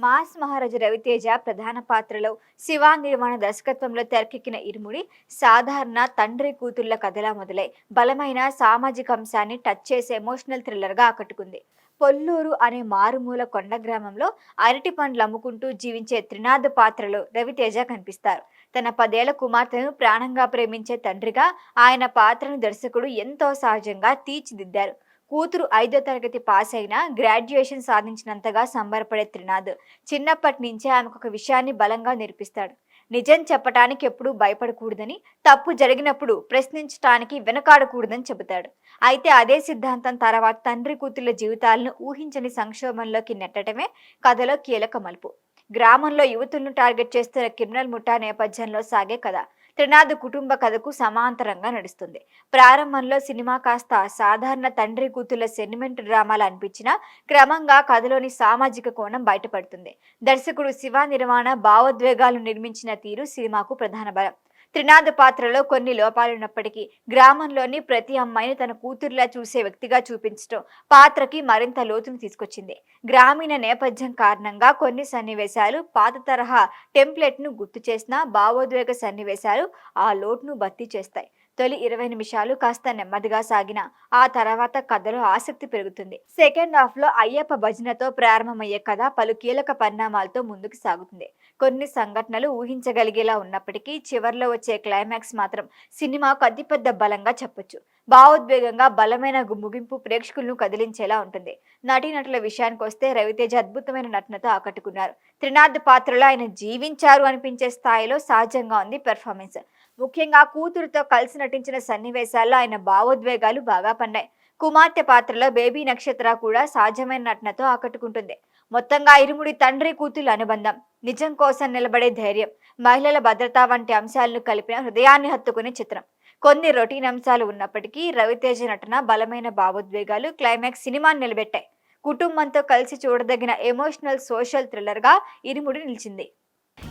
Mass మహారాజు రవితేజ ప్రధాన పాత్రలో శివ నిర్మాణ దర్శకత్వంలో తెరకెక్కిన ఇరుముడి సాధారణ తండ్రి కూతుళ్ల కథలా మొదలై బలమైన సామాజిక అంశాన్ని టచ్ చేసే ఎమోషనల్ థ్రిల్లర్గా ఆకట్టుకుంది. పొల్లూరు అనే మారుమూల కొండ గ్రామంలో అరటి పండ్లు అమ్ముకుంటూ జీవించే త్రినాథ్ పాత్రలో రవితేజ కనిపిస్తారు. తన 10 ఏళ్ల కుమార్తెను ప్రాణంగా ప్రేమించే తండ్రిగా ఆయన పాత్రను దర్శకుడు ఎంతో సహజంగా తీర్చిదిద్దారు. కూతురు 5వ తరగతి పాస్ అయినా గ్రాడ్యుయేషన్ సాధించినంతగా సంబరపడే త్రినాథ్ చిన్నప్పటి నుంచే ఆమెకు ఒక విషయాన్ని బలంగా నేర్పిస్తాడు. నిజం చెప్పటానికి ఎప్పుడూ భయపడకూడదని, తప్పు జరిగినప్పుడు ప్రశ్నించటానికి వెనకాడకూడదని చెబుతాడు. అయితే అదే సిద్ధాంతం తర్వాత తండ్రి కూతుళ్ల జీవితాలను ఊహించని సంక్షోభంలోకి నెట్టడమే కథలో కీలక మలుపు. గ్రామంలో యువతులను టార్గెట్ చేస్తున్న క్రిమినల్ ముఠా నేపథ్యంలో సాగే కథ త్రినాథ్ కుటుంబ కథకు సమాంతరంగా నడుస్తుంది. ప్రారంభంలో సినిమా కాస్త సాధారణ తండ్రి కూతుళ్ల సెంటిమెంట్ డ్రామాలు అనిపించినా క్రమంగా కథలోని సామాజిక కోణం బయటపడుతుంది. దర్శకుడు శివ నిర్మాణ భావోద్వేగాలు నిర్మించిన తీరు సినిమాకు ప్రధాన బలం. త్రినాథ్ పాత్రలో కొన్ని లోపాలున్నప్పటికీ గ్రామంలోని ప్రతి అమ్మాయిని తన కూతురులా చూసే వ్యక్తిగా చూపించడం పాత్రకి మరింత లోతును తీసుకొచ్చింది. గ్రామీణ నేపథ్యం కారణంగా కొన్ని సన్నివేశాలు పాత తరహా టెంప్లెట్ ను గుర్తు చేసినా భావోద్వేగ సన్నివేశాలు ఆ లోటును భర్తీ చేస్తాయి. తొలి 20 నిమిషాలు కాస్త నెమ్మదిగా సాగిన ఆ తర్వాత కథలో ఆసక్తి పెరుగుతుంది. సెకండ్ హాఫ్ లో అయ్యప్ప భజనతో ప్రారంభమయ్యే కథ పలు కీలక పరిణామాలతో ముందుకు సాగుతుంది. కొన్ని సంఘటనలు ఊహించగలిగేలా ఉన్నప్పటికీ చివర్లో వచ్చే క్లైమాక్స్ మాత్రం సినిమాకు అతిపెద్ద బలంగా చెప్పొచ్చు. భావోద్వేగంగా బలమైన ముగింపు ప్రేక్షకులను కదిలించేలా ఉంటుంది. నటీనటుల విషయానికి వస్తే రవితేజ అద్భుతమైన నటనతో ఆకట్టుకున్నారు. త్రినాథ్ పాత్రలో ఆయన జీవించారు అనిపించే స్థాయిలో సహజంగా ఉంది పెర్ఫార్మెన్స్. ముఖ్యంగా కూతురుతో కలిసి నటించిన సన్నివేశాల్లో ఆయన భావోద్వేగాలు బాగా పన్నాయి. కుమార్తె పాత్రలో బేబీ నక్షత్ర కూడా సహజమైన నటనతో ఆకట్టుకుంటుంది. మొత్తంగా ఇరుముడి తండ్రి కూతురు అనుబంధం, నిజం కోసం నిలబడే ధైర్యం, మహిళల భద్రత వంటి అంశాలను కలిపిన హృదయాన్ని హత్తుకునే చిత్రం. కొన్ని రొటీన్ అంశాలు ఉన్నప్పటికీ రవితేజ నటన, బలమైన భావోద్వేగాలు క్లైమాక్స్ సినిమాని నిలబెట్టాయి. కుటుంబంతో కలిసి చూడదగిన ఎమోషనల్ సోషల్ థ్రిల్లర్ గా ఇరుముడి నిలిచింది.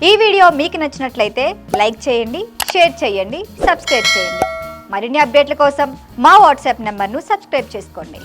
ఈ వీడియో మీకు నచ్చినట్లయితే లైక్ చేయండి, షేర్ చేయండి, సబ్స్క్రైబ్ చేయండి. మరిన్ని అప్డేట్ల కోసం మా వాట్సాప్ నెంబర్ను సబ్స్క్రైబ్ చేసుకోండి.